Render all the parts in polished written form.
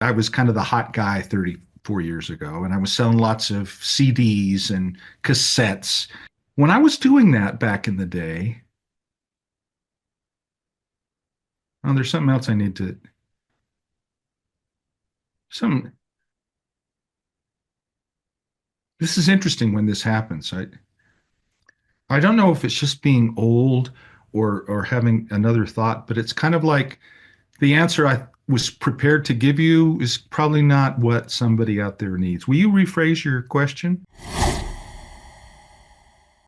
I was kind of the hot guy 34 years ago, and I was selling lots of CDs and cassettes. When I was doing that back in the day, oh, there's something else I need to, some, this is interesting when this happens. I don't know if it's just being old or having another thought, but it's kind of like the answer I was prepared to give you is probably not what somebody out there needs. Will you rephrase your question?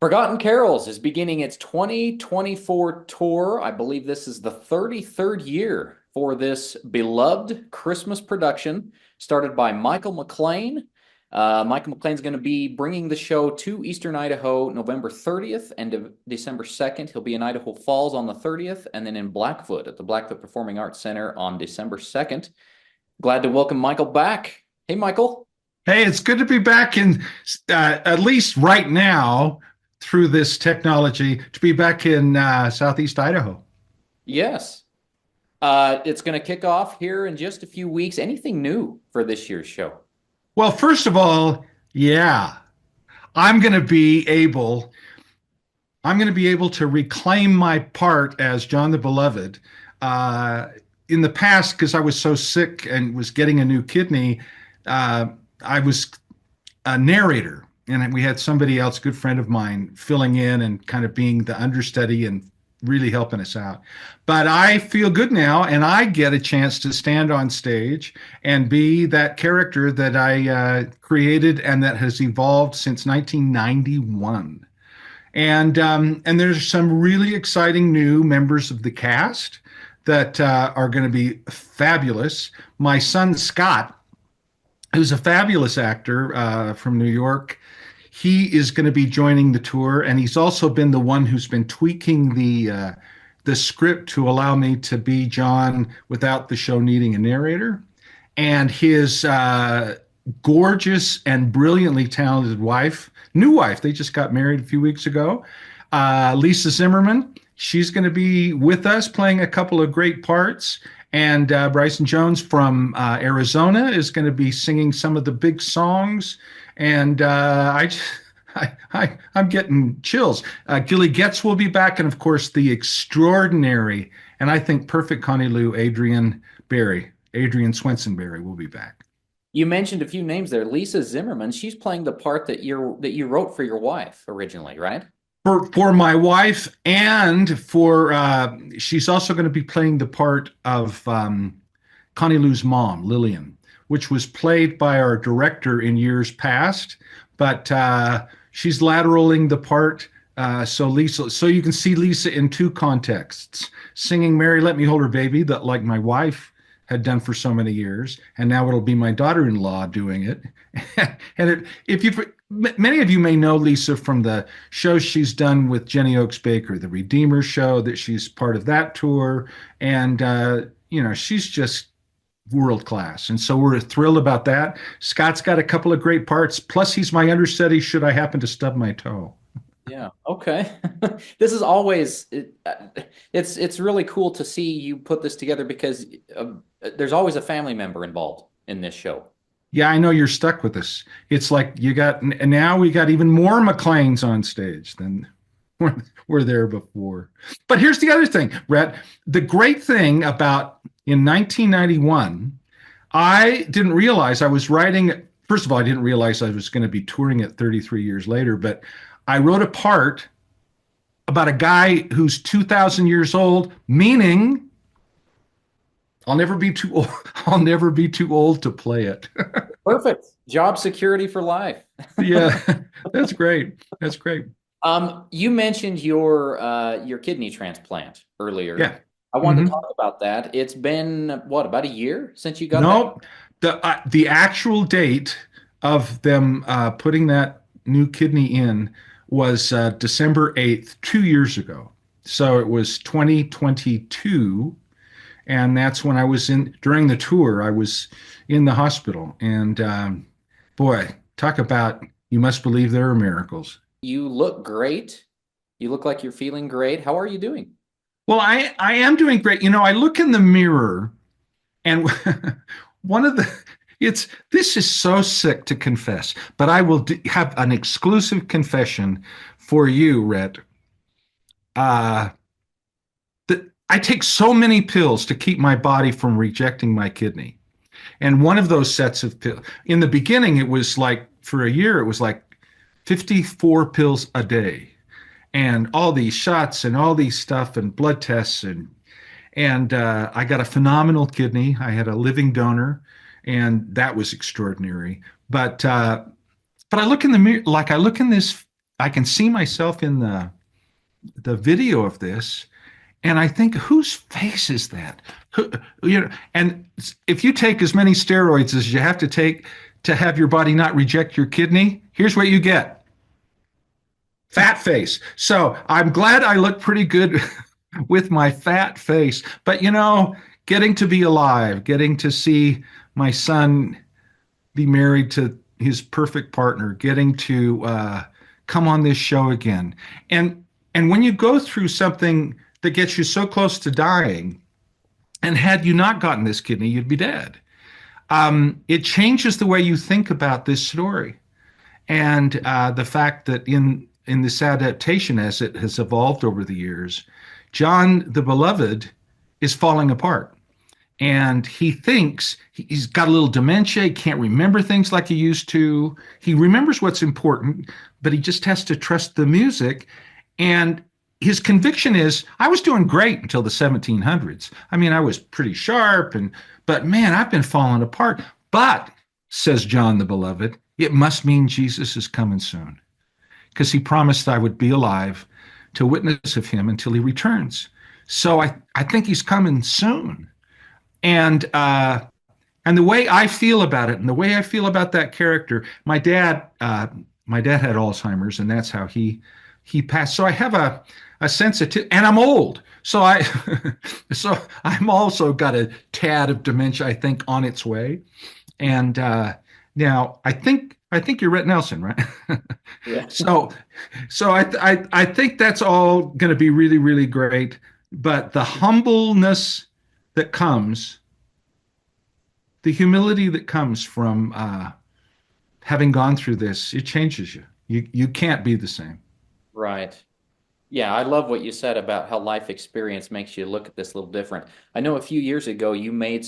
Forgotten Carols is beginning its 2024 tour. I believe this is the 33rd year for this beloved Christmas production, started by Michael McLean. Michael McLean's going to be bringing the show to Eastern Idaho November 30th and December 2nd. He'll be in Idaho Falls on the 30th and then in Blackfoot at the Blackfoot Performing Arts Center on December 2nd. Glad to welcome Michael back. Hey, Michael. Hey, it's good to be back in, at least right now, through this technology, to be back in Southeast Idaho. Yes. It's going to kick off here in just a few weeks. Anything new for this year's show? Well, first of all, yeah, I'm going to be able, I'm going to be able to reclaim my part as John the Beloved. Uh, in the past, because I was so sick and was getting a new kidney, uh, I was a narrator, and we had somebody else, good friend of mine, filling in and kind of being the understudy and really helping us out. But I feel good now, and I get a chance to stand on stage and be that character that I created and that has evolved since 1991. And there's some really exciting new members of the cast that are going to be fabulous. My son Scott, who's a fabulous actor from New York. He is going to be joining the tour, and he's also been the one who's been tweaking the script to allow me to be John without the show needing a narrator. And his gorgeous and brilliantly talented wife, new wife, they just got married a few weeks ago, Lisa Zimmerman. She's going to be with us playing a couple of great parts. And Bryson Jones from Arizona is going to be singing some of the big songs. And I'm getting chills. Gilly Getz will be back. And of course, the extraordinary and I think perfect Connie Lou, Adrian Swenson Berry will be back. You mentioned a few names there. Lisa Zimmerman, she's playing the part that you wrote for your wife originally, right? For my wife, and for she's also going to be playing the part of Connie Lou's mom, Lillian, which was played by our director in years past, but she's lateraling the part. So you can see Lisa in two contexts: singing "Mary, Let Me Hold Her Baby," that like my wife had done for so many years, and now it'll be my daughter-in-law doing it. If you many of you may know Lisa from the shows she's done with Jenny Oaks Baker, the Redeemer show, that she's part of that tour, and she's just world class, and so we're thrilled about that. Scott's got a couple of great parts, plus he's my understudy should I happen to stub my toe. Yeah. Okay. This is always it's really cool to see you put this together because there's always a family member involved in this show. Yeah, I know you're stuck with us. It's like you got, and now we got even more McLeans on stage than were there before. But here's the other thing, Rhett. The great thing about in 1991, I didn't realize I was writing. First of all, I didn't realize I was going to be touring it 33 years later, but I wrote a part about a guy who's 2,000 years old, meaning I'll never be too old. I'll never be too old to play it. Perfect. Job security for life. Yeah, that's great. That's great. You mentioned your kidney transplant earlier. Yeah. I wanted to Hmm. talk about that. It's been what, about a year since you got that? No, the actual date of them putting that new kidney in was December 8th, 2 years ago. So it was 2022, and that's when I was in during the tour. I was in the hospital, and boy, talk about you must believe there are miracles. You look great. You look like you're feeling great. How are you doing? Well, I am doing great. I look in the mirror, and one of the it's this is so sick to confess, but I will have an exclusive confession for you, Rhett. Uh, that I take so many pills to keep my body from rejecting my kidney. And one of those sets of pills, in the beginning, it was like for a year, it was like 54 pills a day, and all these shots and all these stuff and blood tests and I got a phenomenal kidney. I had a living donor, and that was extraordinary. But I look in the mirror, like I look in this, I can see myself in the video of this, and I think, whose face is that? Who, and if you take as many steroids as you have to take to have your body not reject your kidney, here's what you get: fat face. So I'm glad I look pretty good with my fat face. But getting to be alive, getting to see my son be married to his perfect partner, getting to come on this show again, and when you go through something that gets you so close to dying, and had you not gotten this kidney, you'd be dead. It changes the way you think about this story, and the fact that in this adaptation, as it has evolved over the years, John the Beloved is falling apart. And he thinks he's got a little dementia. He can't remember things like he used to. He remembers what's important, but he just has to trust the music. And his conviction is, I was doing great until the 1700s. I mean, I was pretty sharp, but man, I've been falling apart. But, says John the Beloved, it must mean Jesus is coming soon, because he promised I would be alive to witness of him until he returns. So I think he's coming soon. And the way I feel about it, and the way I feel about that character, my dad had Alzheimer's, and that's how he passed. So I have a sensitive, and I'm old, so so I'm also got a tad of dementia, I think, on its way. And now I think you're Rhett Nelson, right? Yeah. So I think that's all going to be really, really great. But the humbleness that comes, the humility that comes from having gone through this, it changes you. You can't be the same. Right. Yeah, I love what you said about how life experience makes you look at this a little different. I know a few years ago you made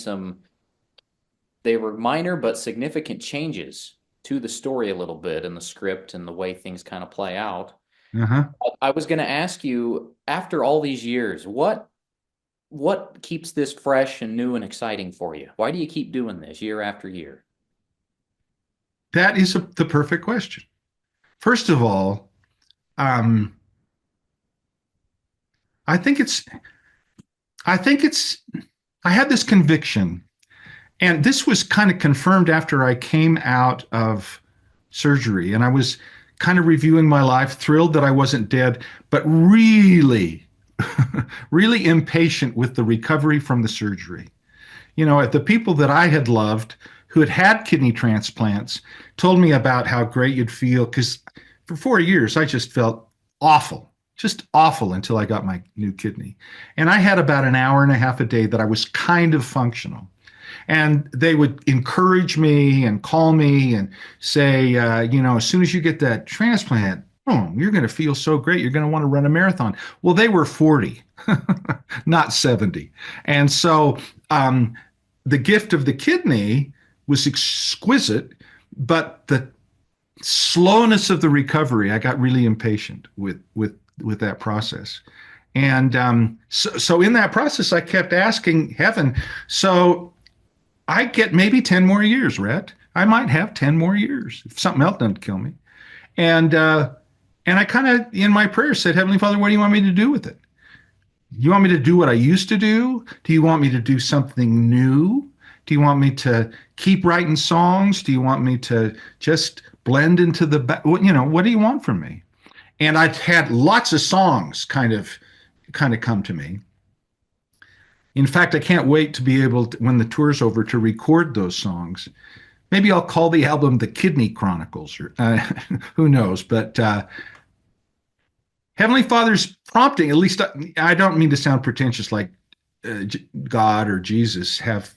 they were minor but significant changes to the story a little bit in the script and the way things kind of play out. Uh-huh. I was going to ask you, after all these years, what keeps this fresh and new and exciting for you? Why do you keep doing this year after year? That is the perfect question. First of all, um, I think it's, I think it's, I had this conviction, and this was kind of confirmed after I came out of surgery, and I was kind of reviewing my life, thrilled that I wasn't dead, but really, really impatient with the recovery from the surgery. The people that I had loved who had had kidney transplants told me about how great you'd feel, because for 4 years I just awful until I got my new kidney. And I had about an hour and a half a day that I was kind of functional. And they would encourage me and call me and say, as soon as you get that transplant, oh, you're going to feel so great. You're going to want to run a marathon. Well, they were 40, not 70. And so the gift of the kidney was exquisite, but the slowness of the recovery, I got really impatient with that process. And so in that process, I kept asking heaven, so I get maybe 10 more years, Rhett. I might have 10 more years if something else doesn't kill me. And I kind of, in my prayer, said, Heavenly Father, what do you want me to do with it? You want me to do what I used to do? Do you want me to do something new? Do you want me to keep writing songs? Do you want me to just blend into what do you want from me? And I've had lots of songs kind of come to me. In fact, I can't wait to be able to, when the tour's over, to record those songs. Maybe I'll call the album The Kidney Chronicles, or who knows. But Heavenly Father's prompting, at least I don't mean to sound pretentious like God or Jesus have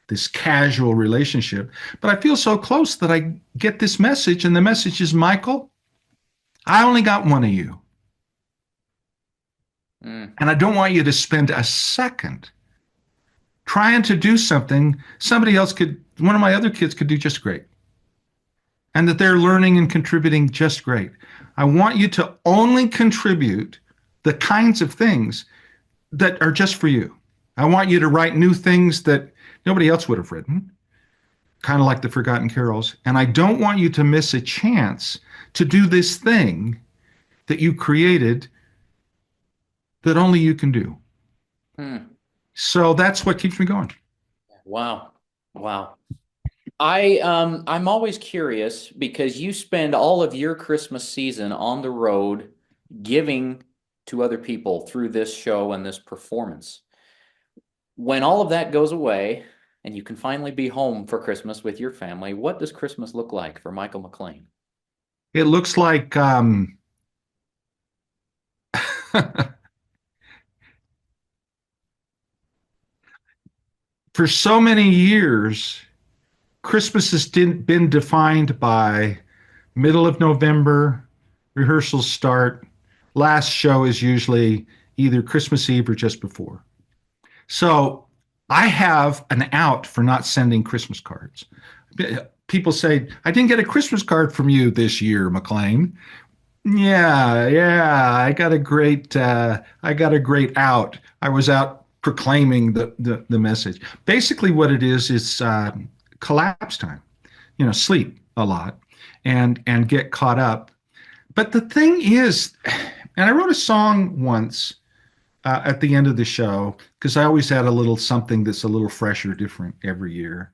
this casual relationship, but I feel so close that I get this message, and the message is, Michael, I only got one of you. Mm. And I don't want you to spend a second trying to do something somebody else could, one of my other kids could do just great, and that they're learning and contributing just great. I want you to only contribute the kinds of things that are just for you. I want you to write new things that nobody else would have written, kind of like the Forgotten Carols. And I don't want you to miss a chance to do this thing that you created that only you can do. Hmm. So that's what keeps me going. Wow. Wow. I'm always curious because you spend all of your Christmas season on the road giving to other people through this show and this performance. When all of that goes away and you can finally be home for Christmas with your family, what does Christmas look like for Michael McLean? It looks like for so many years, Christmas has been defined by middle of November, rehearsals start. Last show is usually either Christmas Eve or just before. So I have an out for not sending Christmas cards. People say, I didn't get a Christmas card from you this year, McLean. Yeah, I got a great out. I was out proclaiming the message. Basically, what it is collapse time. Sleep a lot and get caught up. But the thing is, and I wrote a song once at the end of the show because I always had a little something that's a little fresh or different every year,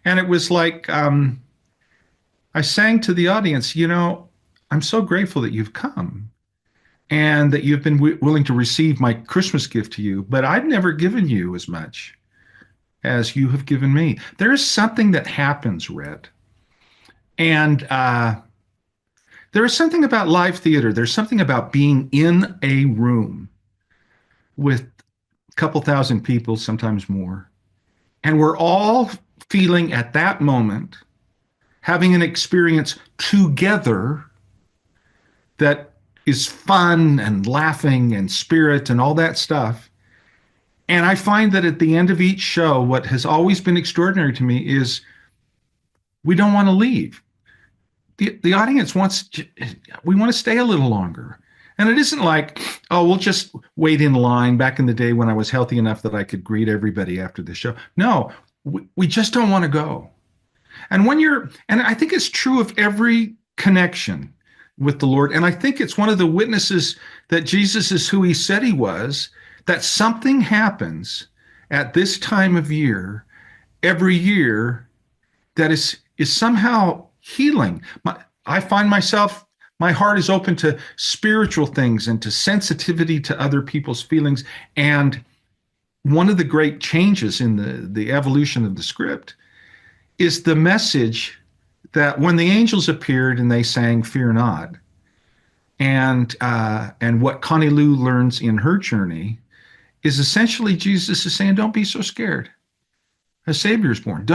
and it was like I sang to the audience. I'm so grateful that you've come and that you've been willing to receive my Christmas gift to you, but I've never given you as much as you have given me. There is something that happens, Rhett, and there is something about live theater. There's something about being in a room with a couple thousand people, sometimes more, and we're all feeling at that moment, having an experience together that is fun and laughing and spirit and all that stuff. And I find that at the end of each show, what has always been extraordinary to me is we don't want to leave. The audience wants, we want to stay a little longer. And it isn't like, oh, we'll just wait in line back in the day when I was healthy enough that I could greet everybody after the show. No, we just don't want to go. And I think it's true of every connection with the Lord. And I think it's one of the witnesses that Jesus is who he said he was, that something happens at this time of year, every year, that is somehow healing. I find myself, my heart is open to spiritual things and to sensitivity to other people's feelings. And one of the great changes in the evolution of the script is the message that when the angels appeared and they sang "Fear Not," and what Connie Lou learns in her journey is essentially Jesus is saying, "Don't be so scared. A Savior is born.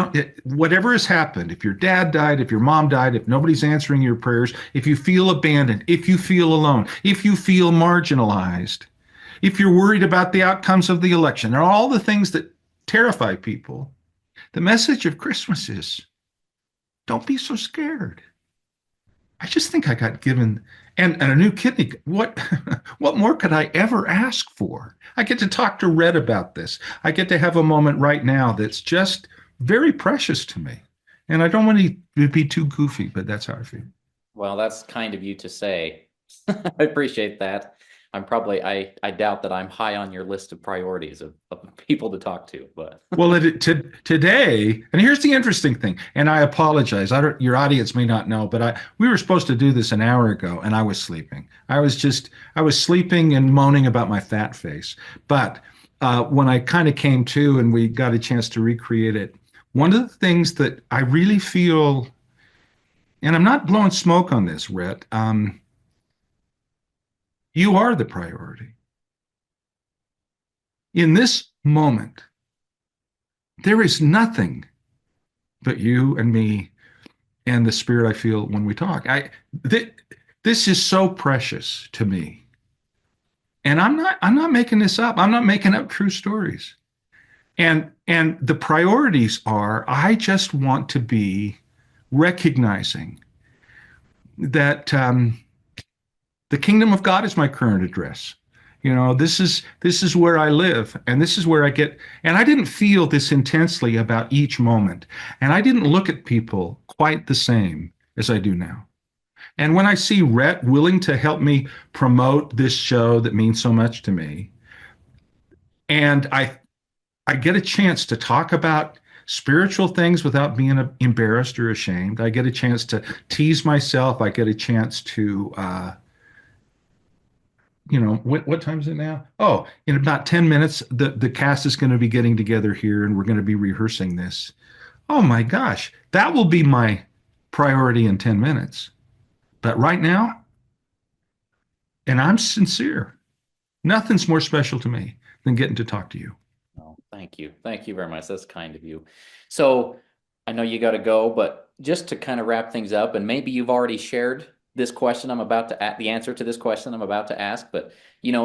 Whatever has happened, if your dad died, if your mom died, if nobody's answering your prayers, if you feel abandoned, if you feel alone, if you feel marginalized, if you're worried about the outcomes of the election, and all the things that terrify people, the message of Christmas is, don't be so scared. I just think I got given and a new kidney. What what more could I ever ask for? I get to talk to Red about this. I get to have a moment right now that's just very precious to me. And I don't want to be too goofy, but that's how I feel. Well, that's kind of you to say. I appreciate that. I doubt that I'm high on your list of priorities of people to talk to, but Well, today, and here's the interesting thing, and I apologize. Your audience may not know, but we were supposed to do this an hour ago, and I was sleeping. I was sleeping and moaning about my fat face. But when I kind of came to and we got a chance to recreate it, one of the things that I really feel, and I'm not blowing smoke on this, Rhett, you are the priority. In this moment, there is nothing but you and me and the spirit I feel when we talk. Th- this is so precious to me. And I'm not making this up. I'm not making up true stories. And the priorities are I just want to be recognizing that the kingdom of God is my current address. This is where I live, and this is where I get. And I didn't feel this intensely about each moment, and I didn't look at people quite the same as I do now. And when I see Rhett willing to help me promote this show that means so much to me, and I get a chance to talk about spiritual things without being embarrassed or ashamed. I get a chance to tease myself. I get a chance to what time is it now? Oh, in about 10 minutes, the cast is going to be getting together here and we're going to be rehearsing this. Oh my gosh, that will be my priority in 10 minutes. But right now, and I'm sincere, nothing's more special to me than getting to talk to you. Oh, thank you. Thank you very much. That's kind of you. So I know you got to go, but just to kind of wrap things up, and maybe you've already shared this question I'm about to the answer to this question I'm about to ask, but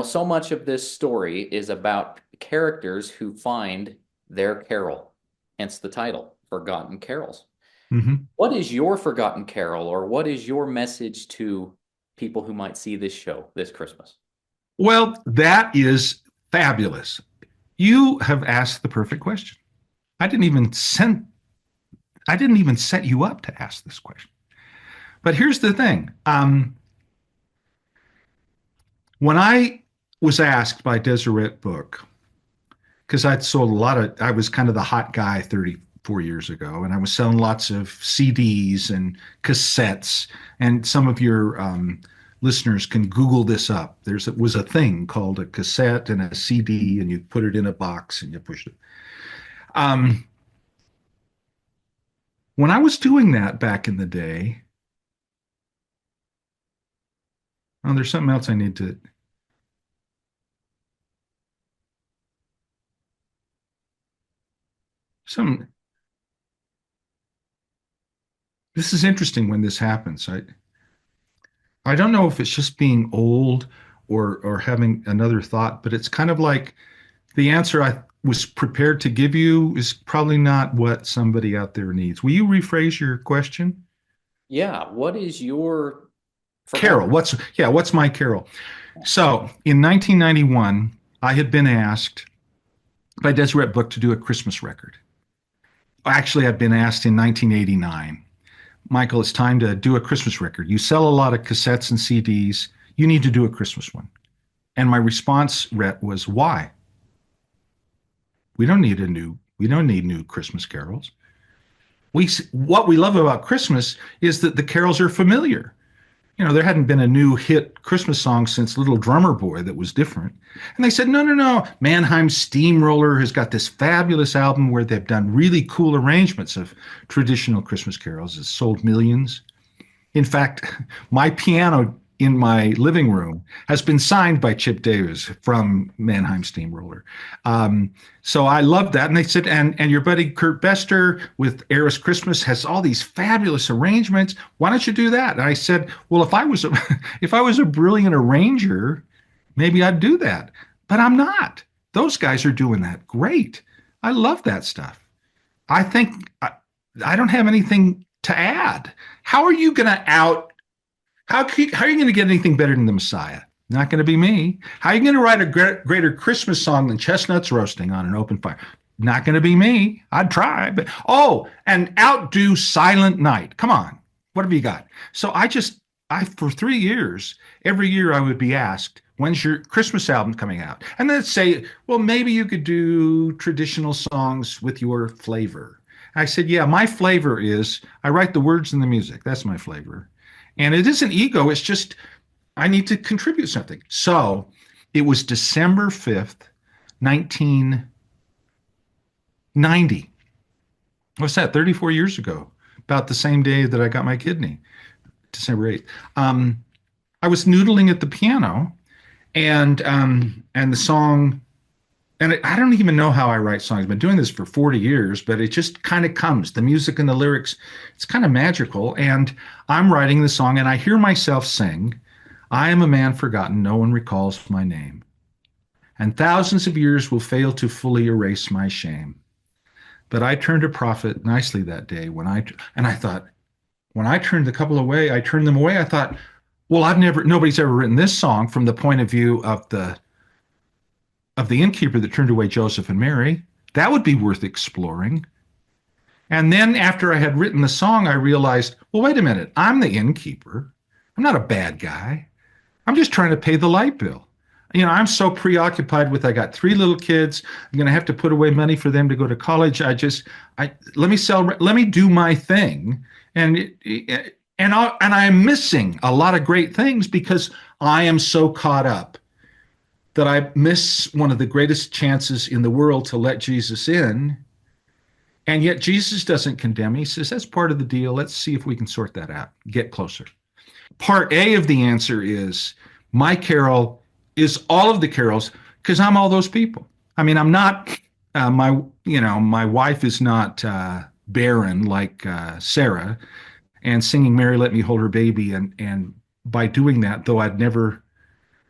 so much of this story is about characters who find their carol, hence the title, Forgotten Carols. Mm-hmm. What is your forgotten carol, or what is your message to people who might see this show this Christmas? Well, that is fabulous. You have asked the perfect question. I didn't even send I didn't even set you up to ask this question. But here's the thing. When I was asked by Deseret Book, because I'd sold I was kind of the hot guy 34 years ago, and I was selling lots of CDs and cassettes. And some of your listeners can Google this up. It was a thing called a cassette and a CD, and you put it in a box and you push it. Um, when I was doing that back in the day, oh, there's something else I need to. Some. This is interesting when this happens. I don't know if it's just being old or having another thought, but it's kind of like the answer I was prepared to give you is probably not what somebody out there needs. Will you rephrase your question? Yeah, what is your Carol, forgotten? what's my Carol? So in 1991, I had been asked by Deseret Book to do a Christmas record. Actually, I'd been asked in 1989. Michael, it's time to do a Christmas record. You sell a lot of cassettes and CDs. You need to do a Christmas one. And my response, Rhett, was why? We don't need new Christmas carols. What we love about Christmas is that the carols are familiar. There hadn't been a new hit Christmas song since Little Drummer Boy that was different. And they said, no, no, no. Mannheim Steamroller has got this fabulous album where they've done really cool arrangements of traditional Christmas carols. It's sold millions. In fact, my piano in my living room has been signed by Chip Davis from Mannheim Steamroller. So I love that. And they said, and your buddy Kurt Bester with Eris Christmas has all these fabulous arrangements. Why don't you do that? And I said, well, if I was a brilliant arranger, maybe I'd do that. But I'm not. Those guys are doing that great. I love that stuff. I think I don't have anything to add. How are you going to how are you going to get anything better than the Messiah? Not going to be me. How are you going to write a greater Christmas song than chestnuts roasting on an open fire? Not going to be me. I'd try, but and outdo Silent Night. Come on, what have you got? So I for 3 years, every year I would be asked, when's your Christmas album coming out? And then say, well, maybe you could do traditional songs with your flavor. I said, yeah, my flavor is I write the words and the music. That's my flavor. And it isn't ego, it's just I need to contribute something. So it was December 5th, 1990. What's that? 34 years ago, about the same day that I got my kidney, December 8th. I was noodling at the piano, and the song I don't even know how I write songs. I've been doing this for 40 years, but it just kind of comes. The music and the lyrics, it's kind of magical. And I'm writing the song and I hear myself sing, I am a man forgotten, no one recalls my name. And thousands of years will fail to fully erase my shame. But I turned a prophet nicely that day and I thought, when I turned the couple away, I turned them away. I thought, well, nobody's ever written this song from the point of view of the innkeeper that turned away Joseph and Mary. That would be worth exploring. And then after I had written the song, I realized, well, wait a minute, I'm the innkeeper. I'm not a bad guy. I'm just trying to pay the light bill. I'm so preoccupied with I got three little kids. I'm going to have to put away money for them to go to college. Let me do my thing. And I'm missing a lot of great things because I am so caught up that I miss one of the greatest chances in the world to let Jesus in. And yet Jesus doesn't condemn me. He says, that's part of the deal. Let's see if we can sort that out, get closer. Part A of the answer is my carol is all of the carols because I'm all those people. I mean, I'm not my wife is not barren like Sarah and singing Mary Let Me Hold Her Baby. And by doing that, though I'd never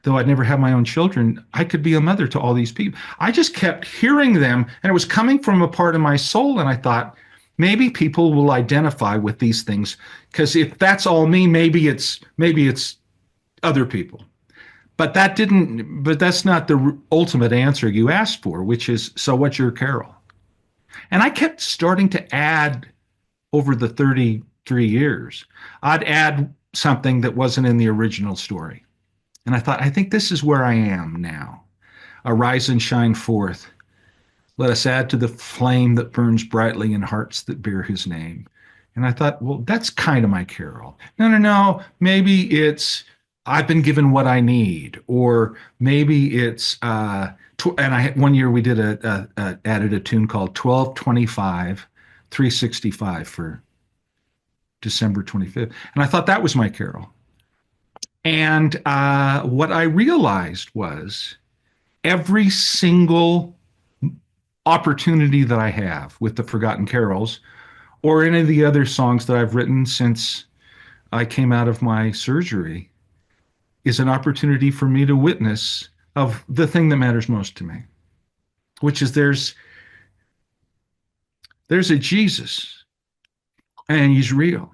have my own children, I could be a mother to all these people. I just kept hearing them, and it was coming from a part of my soul. And I thought, maybe people will identify with these things, because if that's all me, maybe it's other people. But that's not the ultimate answer you asked for, which is, so what's your carol? And I kept starting to add over the 33 years. I'd add something that wasn't in the original story. And I thought, I think this is where I am now. Arise and shine forth. Let us add to the flame that burns brightly in hearts that bear his name. And I thought, well, that's kind of my carol. No. Maybe it's I've been given what I need, or maybe it's one year we did added a tune called 1225 365 for December 25th, and I thought that was my carol. And what I realized was every single opportunity that I have with the Forgotten Carols or any of the other songs that I've written since I came out of my surgery is an opportunity for me to witness of the thing that matters most to me, which is there's a Jesus and he's real,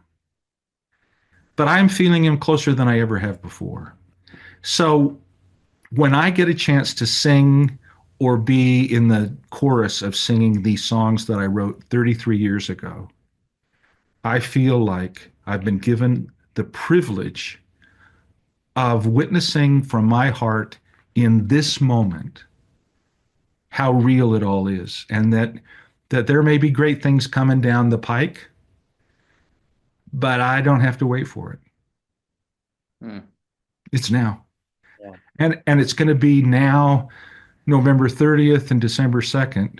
but I'm feeling him closer than I ever have before. So when I get a chance to sing or be in the chorus of singing these songs that I wrote 33 years ago, I feel like I've been given the privilege of witnessing from my heart in this moment how real it all is, and that there may be great things coming down the pike, but I don't have to wait for it. Hmm. It's now. Yeah. And it's going to be now, November 30th and December 2nd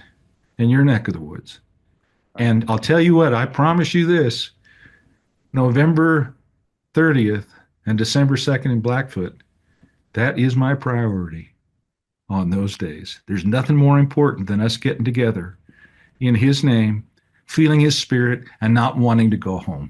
in your neck of the woods. And I'll tell you what, I promise you this, November 30th and December 2nd in Blackfoot, that is my priority on those days. There's nothing more important than us getting together in his name, feeling his spirit, and not wanting to go home.